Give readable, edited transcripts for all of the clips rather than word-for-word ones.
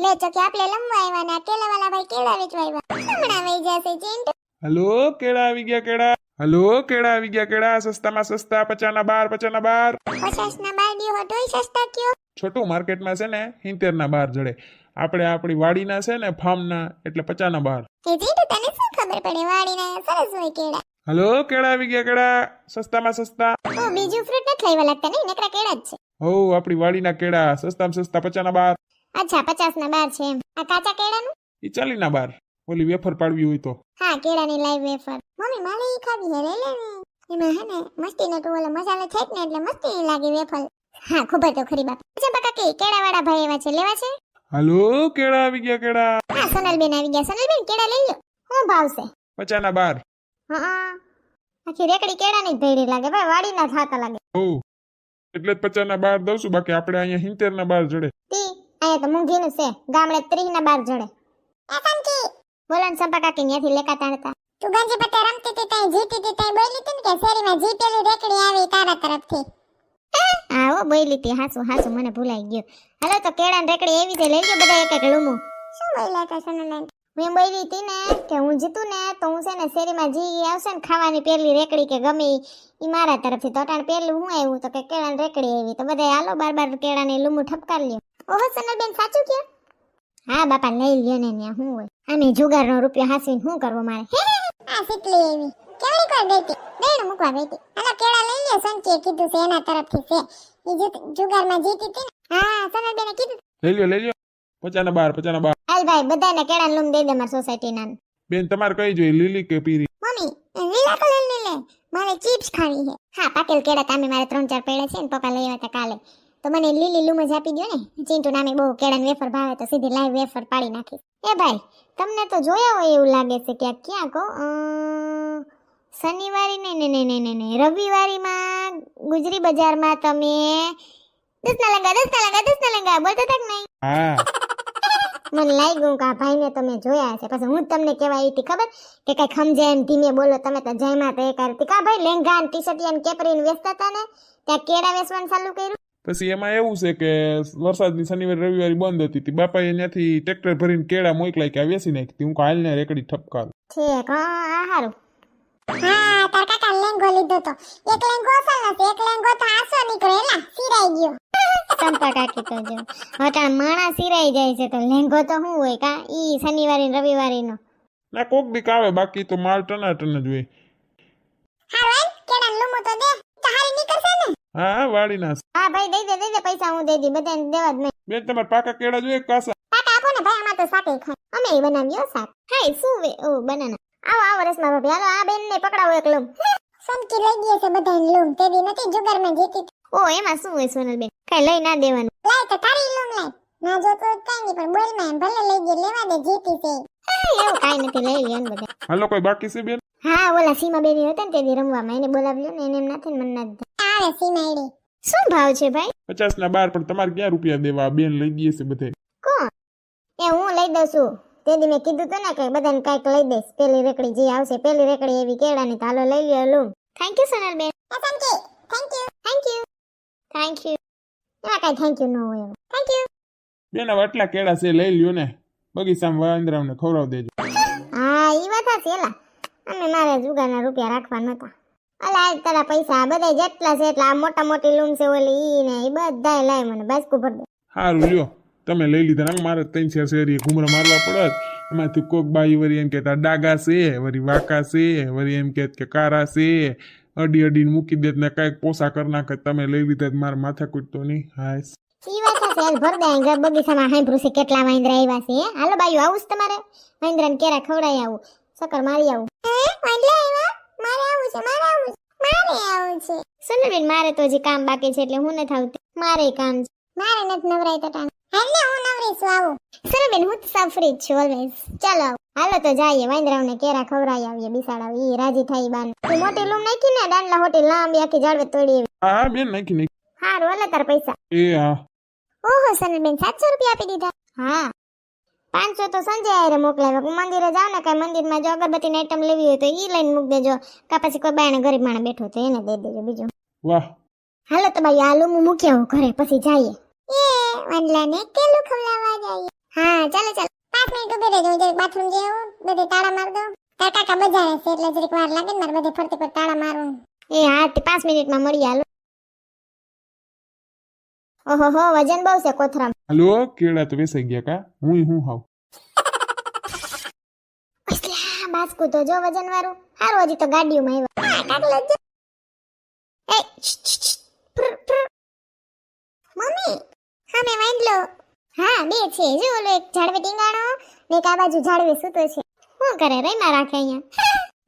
લે ચોકે આપણે લંબવા આવ્યા ને આ કેળાવાળા ભાઈ કેળા વેચવા આવ્યા હમણાં વઈ જશે ચિંટુ હલો કેળા આવી ગયા કેળા. હલો કેળા આવી ગયા કેળા. સસ્તામાં સસ્તા 50 ના 12 50 ના 12. 50 ના 12 દિયો તોય સસ્તા કયો છોટું માર્કેટમાં છે ને 70 ના 12 જડે. આપણે આપણી વાડીના છે ને ફાર્મના એટલે 50 ના 12. કે ચિંટુ તને શું ખબર પડે વાડીના સરસ હોય કેળા હલો કેળા આવી ગયા કેળા. સસ્તામાં સસ્તા. ઓ બીજું ફ્રૂટ નથી લાવ્યા લાગતા નહીં નકરા કેળા જ છે હો આપણી વાડીના કેળા સસ્તામાં સસ્તા 50 ના 12. અચ્છા 50 ના 12 છે એમ આ કાચા કેળાનું એ 40 ના 12. ઓલી વેફર પાડવી હોય તો. હા કેળાની લાઈવ વેફર મમ્મી મારે ઈ ખાવી હે લઈ લે એમાં હે ને મસ્તીનો તો ઓલો મસાલો છે ને એટલે મસ્તી લાગે વેફર હા ખબર તો ખરી બાપ અચ્છા બકા કે કેળાવાળા ભાઈ એવા છે લેવા છે હલો કેળા આવી ગયા કેળા. હા સોનલબેન આવી ગયા સોનલબેન કેળા લઈ લો શું ભાવ છે 50 ના 12. હા આખી રેકડી કેળાની જ ભેડી લાગે ભાઈ વાડીના થાતા લાગે હો એટલે જ 50 ના 12 દઉં છું. બાકી આપણે અહીંયા 70 ના 12 જડે. તી અહીંયા તો મૂંઘીનું છે ગામડે 30 ના 12 જડે એ સંકી બોલો ને સંપા કાકી ત્યાંથી લેકા તાણતા તું ગંજી પત્તે રમતી હતી તઈ જીતી હતી તઈ બોલી હતી ને કે શેરીમાં જીતેલી રેકડી આવી તારા તરફથી હા ઓ બોલી હતી હાસુ મને ભૂલાઈ ગયો હાલો તો કેળાની રેકડી એવી છે લઈ લો બધા એક એક લૂમો શું બોલ્યા તા સોનલબેન હું બોલી હતી ને કે હું જીતું ને તો હું છે ને શેરીમાં જી આવશે ને ખાવાની પેલી રેકડી કે ગમે ઈ મારા તરફથી તો અટાણ પેલું હું આવ્યું તો કે કેળાની રેકડી આવી તો બધા હાલો બાર કેળાની લૂમું ઠપકાર લ્યો ઓહો સોનલબેન સાચું કે હા બાપા લઈ લ્યો ને ન્યા હું હોય આમે જુગારનો રૂપિયો હાસીને શું કરવો મારે આ સીટલી એવી કેવડી કર દેતી દેણ મૂકવા દેતી હાલો કેળા લઈ લ્યો સંચે કીધું છે એના તરફથી છે ઈ જુગારમાં જીતી હતી ને હા સોનલબેને કીધું લઈ લ્યો 50 ના 12 50 ના 12. હાલ ભાઈ બધાને કેળાની લૂમ દઈ દે મારી સોસાયટીના બેન તમારે કઈ જોઈએ લીલી કે પીરી? મમ્મી લીલા કલર ની લે મારે ચિપ્સ ખાવી છે હા પાકેલ કેળા તામે મારે 3-4 પેડા છે ને પપ્પા લઈ આવ્યા હતા કાલે તો મને લીલી લૂમ જ આપી દો ને ચિંટુ નામે બહુ કેળાની વેફર ભાવે તો સીધી લાઈવ વેફર પાડી નાખી એ ભાઈ તમને તો જોયા હોય એવું લાગે છે કે ક્યાં કહો શનિવારી ને રવિવારીમાં ગુજરી બજારમાં તમે 10 ના લંગા બોલતા તક નહીં હા મને લાગ્યું કે આ ભાઈને તમે જોયા હશે પછી હું તમને કહેવાય હતી ખબર કે કઈ ખમજે એમ ધીમે બોલો તમે તો જયમાં તો એ કરતી કા ભાઈ લેંગા ને ટી-શર્ટ ને કેપરીને વેચતા હતા ને ત્યાં કેળા વેચવાનું ચાલુ કર્યું પછી એમાં એવું છે કે વરસાદની શનિવાર રવિવારી બંધ હતી તે બાપાએ ત્યાંથી ટ્રેક્ટર ભરીને કેળા મોકલાય કે વેચી નાખી હું હાલ ને રેકડી ઠપકાર ઠીક હા હારું હા તાર કાકા લેંગો લીધો તો એક લેંગો અસલ નથી એક લેંગો તો આસો નીકળેલા સિરાઈ ગયો સંપા કાકી તો જો હટા માણા સિરાઈ જાય છે તો લેંગો તો શું હોય કા ઈ શનિવારી ને રવિવારી નો ના કોક દીક આવે બાકી તો માલ ટનાટન જ હોય. હારું કેડા લુમો તો દે તો હારી નીકળશે ને હા વાડીના છે. હા ભાઈ દઈ દે પૈસા હું દઈ દી બધાને દેવા જ નહીં બેન તમારે પાકા કેળા જોઈએ કાસા? કાકા આપો ને ભાઈ આમાં તો શાકે ખાય અમે ઈ બનાવ્યો શાક હાય શું વે ઓ બનાના આવો રસમાં ભાભી હાલો આ બેન ને પકડાવો એક લૂમ સંકી લઈ ગઈ છે બધાને લૂમ તે દી નથી જુગારમાં જીતી ઓ એમાં શું હોય સોનલબેન કઈ લઈ ના દેવાનું લાય તો તારી લૂમ લાય ના જો તો કઈ નહીં પણ બોલ માં ભલે લઈ ગઈ લેવા દે જીતી છે એવું કઈ નથી લઈ લ્યો ને બધા હાલો કોઈ બાકી છે બેન? હા ઓલા સીમા બેની હતા ને તે દી રમવામાં એને બોલાવ્યો ને એને એમ નથી મન ના આવે સીમા એડી શું ભાવ છે ભાઈ 50 ના 12 પણ તમારે ક્યાં રૂપિયા દેવા? બેન લઈ ગઈ છે બધે. કોણ એ હું લઈ દઉં છું તે દી મેં કીધું તો ને કે બધાને કઈક લઈ દઈશ પેલી રેકડી જે આવશે પેલી રેકડી એવી કેળાની તો હાલો લઈ લ્યો લૂમ thank you Sonalben thank you એમાં કઈ થેન્ક યુ ન હોય થેન્ક યુ બેન હવે આટલા કેળા છે લઈ લ્યો ને બગીચામાં વાંદરાઓને ખવડાવ દેજો. હા ઈ વાત છે એલા અમે મારે જુગારના રૂપિયા રાખવા નતા અલા તારા પૈસા બધા જેટલા છે એટલા મોટા મોટી લૂમ છે ઓલી ઈ ને ઈ બધાય લાય મને બાસ્કુ ભર દે સારું લ્યો તમે લઈ લીધા ને મારે 3-4 શેરી ઘુમરા મારવા પડત એમાંથી કોક બાઈ વરી એમ કહેતા ડાગા છે વરી વાકા છે વરી એમ કે કારા છે અડીને મૂકી દેત ને કાંઈક પોસા કરી નાખે તમે લઈ લીધા મારે માથા કૂટતો નહીં. હાય ઈ વાત છે એલ ભર દે ઘર બગીચામાં હાંભરું છે કેટલા વાંદરા આવ્યા છે હાલો બાયું આવું છે તમારે વાંદરાને કેરા ખવડાય આવું સકર મારી આવું વાંદરા આવ્યા મારે આવું છે સોનલબેન મારે તો હજી કામ બાકી છે એટલે હું નથી આવતી મારે કામ છે મારે નથી નવરાય તટાણ હાલે હું નવરી છું આવું સોનલબેન હું તો સાવ ફ્રી છું ઓલવેઝ ચાલો હાલો તો જઈએ વાંદરાઓને કેરા ખવડાવી આવીએ બિસાડાવી ઈ રાજી થઈ બાન તું મોટી લૂમ નાખી ને દાંડલા હોટી લાંબી આખી જાળવે તોડી હા બેન નાખી હારું હાલે તાર પૈસા એ હા ઓહો સોનલબેન 700 રૂપિયા આપી દીધા હા 500 તો સંજય આરે મોકલાવ્યા હું મંદિરે જાવ ને કઈ મંદિરમાં જો અગરબત્તીની આઈટમ લેવી હોય તો ઈ લઈને મૂક દેજો કા પછી કોઈ બાયણે ગરીબ માણસ બેઠો તો એને દઈ દેજો બીજું વાહ હાલો તો ભાઈ આ લૂમ મૂકી આવું ઘરે પછી જઈએ એ વાંદલાને કેલું ખવડાવવા જઈએ હા ચાલો ચાલો 5 મિનિટ ઉભી રહેજો જરીક બાથરૂમ જઈ આવું બધે તાળા માર દઉં તાર કાકા બજારે છે એટલે જરીક વાર લાગે ને મારે બધે ફરતી પર તાળા મારું એ હા તે 5 મિનિટમાં મળી હાલો ઓહો હો વજન બહુ છે કોથરામાં હાલો કેળા તો વેસાઈ ગયા કા હું હાવ અસલા બાસ્કુ તો જો વજન વાળું હારું હજી તો ગાડીઓમાં આવ્યા કાકલો જો એ મમ્મી હા મે વાંદ લો હા બે છે જો ઓલો એક ઝાડવે ટીંગાણો ને એક આ બાજુ ઝાડવે સૂતો છે શું કરે રઈમાં રાખે અહીંયા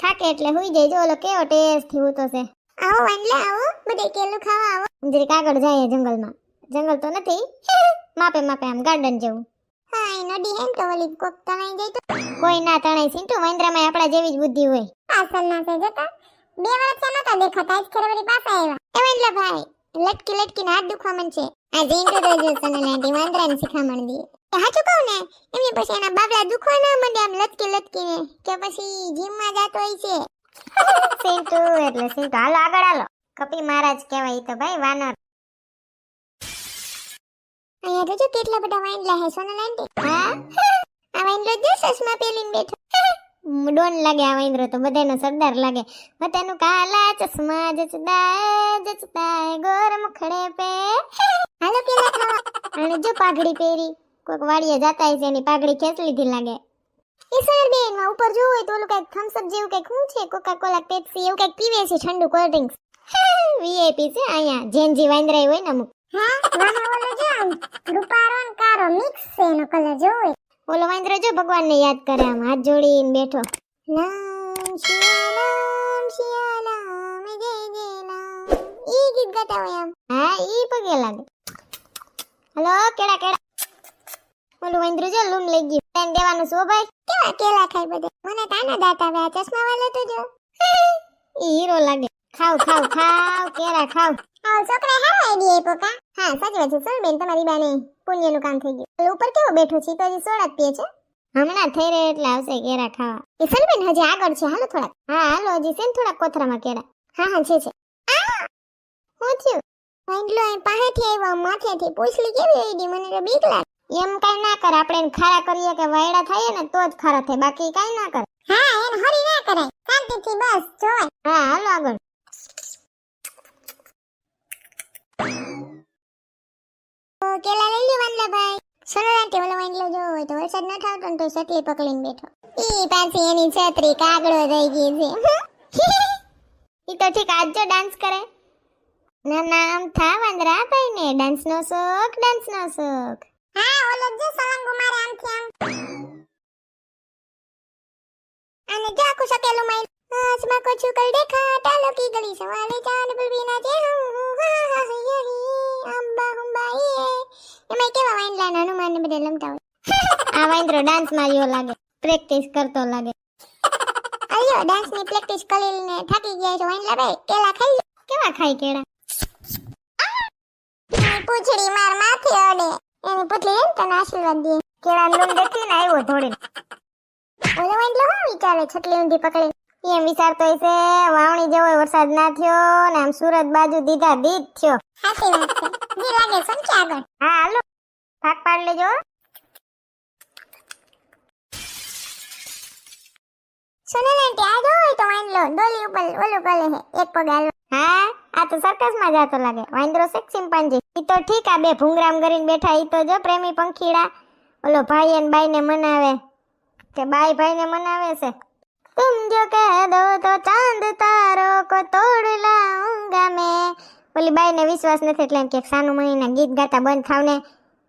થાકે એટલે હુઈ જાય જો ઓલો કેવો ટેસ્ટ થી ઉતો છે આવો વાંદલા આવો બધે કેલું ખાવા આવો જરીક આગળ જાય જંગલમાં જંગલ તો નથી માપે માપે આમ ગાર્ડન જેવું હા એ નડી હે તો ઓલી કોક તણાઈ જાય તો કોઈ ના તણાઈ સિંટુ વાંદરામાં આપડા જેવી જ બુદ્ધિ હોય પાછળ ના છે જતા 2 વર્ષ નતા દેખાતા આજ ખરેવરી પાછા આવ્યા એ વાંદલા ભાઈ લટકી લટકીને હાથ દુખવા મન છે આ જીંટુ તો જો સનલાંટી વાંદરાને શીખામણ દી હાચું કહું ને એમને પછી એના બાબલા દુખવા ના માંડે આમ લટકી લટકીને કે પછી જીમમાં જાતો હોય છે સિંટુ એટલે સિંટુ હાલો આગળ હાલો કપી મહારાજ કહેવાય તો ભાઈ વાનર અહીંયા તો જો કેટલા બધા વાંદલા હે સોનલાંટી હા આ વાંદલો જો સસમા પેલીને બેઠો ડોન લાગે આ વાંદરો તો બધાનો સરદાર લાગે બધાનું કાલા ચશ્મા જચતા ગોર મુખડે પે હાલો પેલા ખાવા અને જો પાઘડી પહેરી કોક વાડીએ જાતા હશે એની પાઘડી ખેંચ લીધી લાગે ઈસર બેન માં ઉપર જોવું હોય તો ઓલું કઈક થમ્સ અપ જેવું કઈક શું છે કોકા કોલા પેપ્સી એવું કઈક પીવે છે ઠંડુ કોલ્ડ ડ્રિંક્સ વીઆઈપી છે અહીંયા જેનજી વાંદરાય હોય ને અમુક હા વાહ ઓલો જો રૂપારો ને કારો મિક્સ છે એનો કલર જો હોય ઓલો વાંદરો જો ભગવાનને યાદ કરે આમ હાથ જોડીને બેઠો લામ શિયાલામ જય જય લામ ઈ ગીત ગાતા હોય આમ હા ઈ પગે લાગે હલો કેડા કેડા ઓલું વાંદરું જો લૂમ લઈ ગયું પેન દેવાનું શું ભાઈ કેવા કેલા ખાય બધે મને તાના દાંત આવે આ ચશ્મા વાળો તો જો ઈ હીરો લાગે ખાવ ખાવ ખાવ કેરા ખાવ આ છોકરા હારો આઈડિયા પોકા હા સાચી વાત છે સર બેન તમારી બાને પુણ્યનું કામ થઈ ગયું ઉપર કેવો બેઠો છે તો હજી સોડા જ પીએ છે હમણાં થઈ રહે એટલે આવશે કેરા ખાવા એ સર બેન હજી આગળ છે હાલો થોડા હા હાલો હજી છે ને થોડા કોથરામાં કેરા હા છે હું થયું વાંદલો એ પાહેથી આવ્યો માથેથી પૂછલી કેવી આઈડી મને તો બીક લાગે એમ કઈ ના કર આપણે એને ખારા કરીએ કે વાયડા થાય ને તો જ ખારા થાય બાકી કઈ ના કર હા એને હરી ના કરાય શાંતિથી બસ જોય હા હાલો આગળ કેલા લઈ લ્યો વાંદલા ભાઈ સોનલાંટી ઓલો વાંદલો જો હોય તો વરસાદ ન થાવતો ને તો સટલી પકડીને બેઠો ઈ પાછી એની છત્રી કાગડો થઈ ગઈ છે ઈ તો ઠીક આજ જો ડાન્સ કરે ના નામ થા વાંદરા ભાઈ ને ડાન્સ નો શોખ હા ઓલો જો સળંગો મારે આમથી આમ અને જો આખું સકેલું માઈ આસમાં કો છુકલ દેખા ટાલો કી ગલી સવાલે ચાંદ બલબીના જે અંબા હુંબા એમાં કેવા વાંદલા હનુમાન ને બધે લમતા હોય આ વાંદરો ડાન્સ માર્યો લાગે પ્રેક્ટિસ કરતો લાગે આયો ડાન્સ ની પ્રેક્ટિસ કરીને થાકી ગયા છે વાંદલા ભાઈ કેલા ખાઈ કેવા ખાઈ કેળા પૂછડી માર માથે અડે એની પુતલી એમ તને આશીર્વાદ દે કેળા લૂમ દેખીને આવ્યો ધોડીને ઓલો વાંદલો હું વિચારે છટલી ઊંધી પકડી એમ વિચારતો હશે વાવણી જેવો વરસાદ ના થયો ને આમ સુરત બાજુ દીધા દીધ થયો સાચી વાત છે જી લાગે સંખ્યા આગળ હા હાલો ભાગ પાડ લેજો સોનલાંટી આ હોય તો વાંદલો ડોલી ઉપર ઓલું કરે હે એક પગ હાલો હા આ તો સર્કસ માં જાતો લાગે વાંદરો છે ચિંપાંજી ઈ તો ઠીક આ બે ભૂંગરામ કરીને બેઠા ઈ તો જો પ્રેમી પંખીડા ઓલો ભાઈ અને બાઈ ને મનાવે કે બાઈ ભાઈ ને મનાવે છે तुम जो कह दो तो चांद तारों को तोड़ लाऊंगा मैं ઓલી બાઈ ને વિશ્વાસ નથી એટલે એમ કે સાનું મણીના ગીત ગાતા બંધ થાવ ને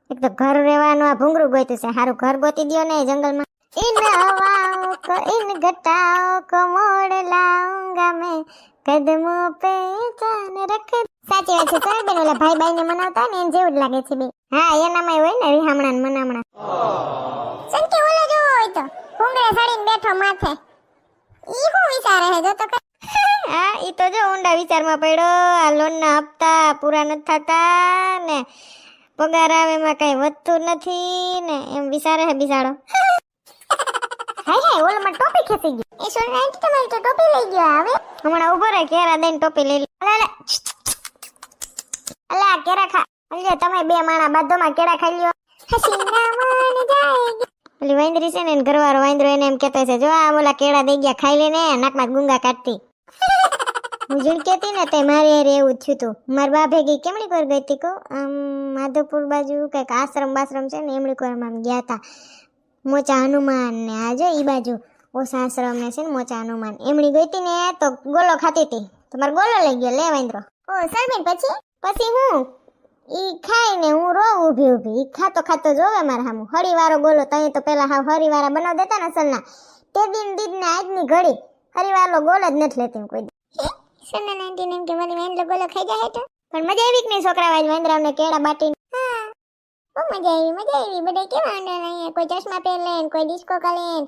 એક તો ઘર રહેવાનું આ ભૂંગરું ગોતું છે હારું ઘર ગોતી દ્યો ને જંગલમાં इन हवाओं को इन घटाओं को मोड़ लाऊंगा मैं कदमों पे जान रख સાચી વાત છે સર બેન ઓલા ભાઈ બાઈ ને મનાવતા ને એમ જેવું જ લાગે છે બે હા એનામાં હોય ને રીહામણા ને મનામણા સંકે ઓલો જો હોય તો ભૂંગળે સડીને બેઠો માથે ઈ હું વિચારે હે જો તો હા ઈ તો જો ઊંડા વિચારમાં પડ્યો આ લોન ના હપ્તા પૂરા નથી થતા ને પગાર આવે માં કઈ વધતું નથી ને એમ વિચારે હે બિચારો હાય હાય ઓલો માં ટોપી ખેંચી ગઈ એ સોનલાંટી તમારી તો ટોપી લઈ ગયો હવે હમણાં ઉભો રહે કેરા દઈને ટોપી લઈ લે અલા કેરા ખા અલ્યા તમે બે માણા બાદોમાં કેરા ખાઈ લ્યો હસીના મન જાએગી. પેલી વાંદરી છે ને એનો ઘરવાળો વાંદરો એને એમ કહેતો છે, જો આ ઓલા કેળા દઈ ગયા ખાઈ લેને, નાકમાં ગુંગા કાઢતી. હું જેમ કહેતી ને તે મારી હારે એવું જ થયું તું. મારી બા ભેગી કેમણી કોર ગઈ તી કહું, માધવપુર બાજુ કંઈક આશ્રમ બાશ્રમ છે ને એમણી કોરમાં ગયા હતા. મોચા હનુમાન ને આ જો ઈ બાજુ ઓછા આશ્રમ ને છે ને મોચા હનુમાન એમણી ગઈ તી ને તો ગોલો ખાતી હતી. તમારે ગોલો લઈ ગયો લે વાંદરો. ઓ સરબેન પછી હું ઈ ખાઈને હું રો ઊભી ઊભી. ઈ ખાતો ખાતો જોવે મારા હામું. હરીવાળો ગોલો તઈ તો પેલા હાવ હરીવાળા બનાવ દેતા ને અસલના. તે દિન ને આજની ઘડી હરીવાળો ગોલો જ નથી લેતી હું કોઈ દી. સન્ના નાંટી ને એમ કે મારી વાંદરો ગોલો ખાઈ જાય તો પણ મજા આવી કે નહીં છોકરા વાજ વાંદરાને કેળા બાટીને. હા બહુ મજા આવી. બધા કેવા આંડા અહીંયા કોઈ ચશ્મા પહેરે ને કોઈ ડિસ્કો કરે ને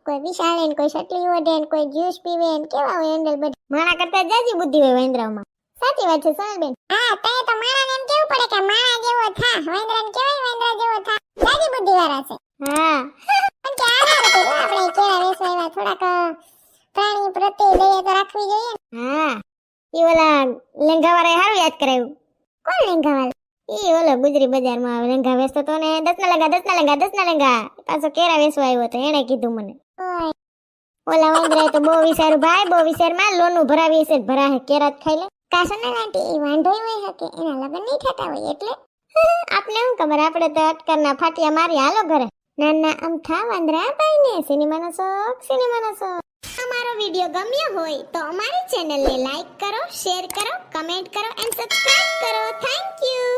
કોઈ વિશાળે ને કોઈ સટલી ઓઢે ને કોઈ જ્યુસ પીવે ને કેવા હોય હેન્ડલ બધા. માણા કરતા જાજી બુદ્ધિ હોય વાંદરાઓમાં. સાચી વાત છે સોનલબેન. હા તે તો માણાને એમ કેવું પડે કે માણા જેવો થા, વાંદરાને કેવાય વાંદરા જેવો થા. જાજી બુદ્ધિ વાળા છે. હા પણ કે આરામ તો આપણે કેળા વેસવા એવા થોડાક પ્રાણી પ્રત્યે દયા તો રાખવી જોઈએ. હા ઈ ઓલા લેંઘા વાળાએ હારું યાદ કરાવ્યું. કોણ લેંઘા વાળા? ઈ ઓલો ગુજરી બજારમાં લેંઘા વેચતો તો ને 10 ના લેંઘા પાછો કેળા વેચવા આવ્યો તો એને કીધું મને. ઓલા વાંદરાએ તો બહુ વિચાર્યું ભાઈ, બહુ વિચારમાં લોનું ભરાવી છે, ભરા હે કેળા જ ખાઈ લે. કાસના લાંટી ઈ વાંઢો હોય હકે એના લગન નહીં થતા હોય એટલે આપને શું ખબર, આપણે તો અટકરના ફાટિયા મારી હાલો ઘરે. નાના અમથા વાંદરા ભાઈને સિનેમાનો શોખ. અમારો વિડિયો ગમ્યો હોય તો અમારી ચેનલને લાઈક કરો, શેર કરો, કમેન્ટ કરો એન્ડ સબસ્ક્રાઇબ કરો. Thank you.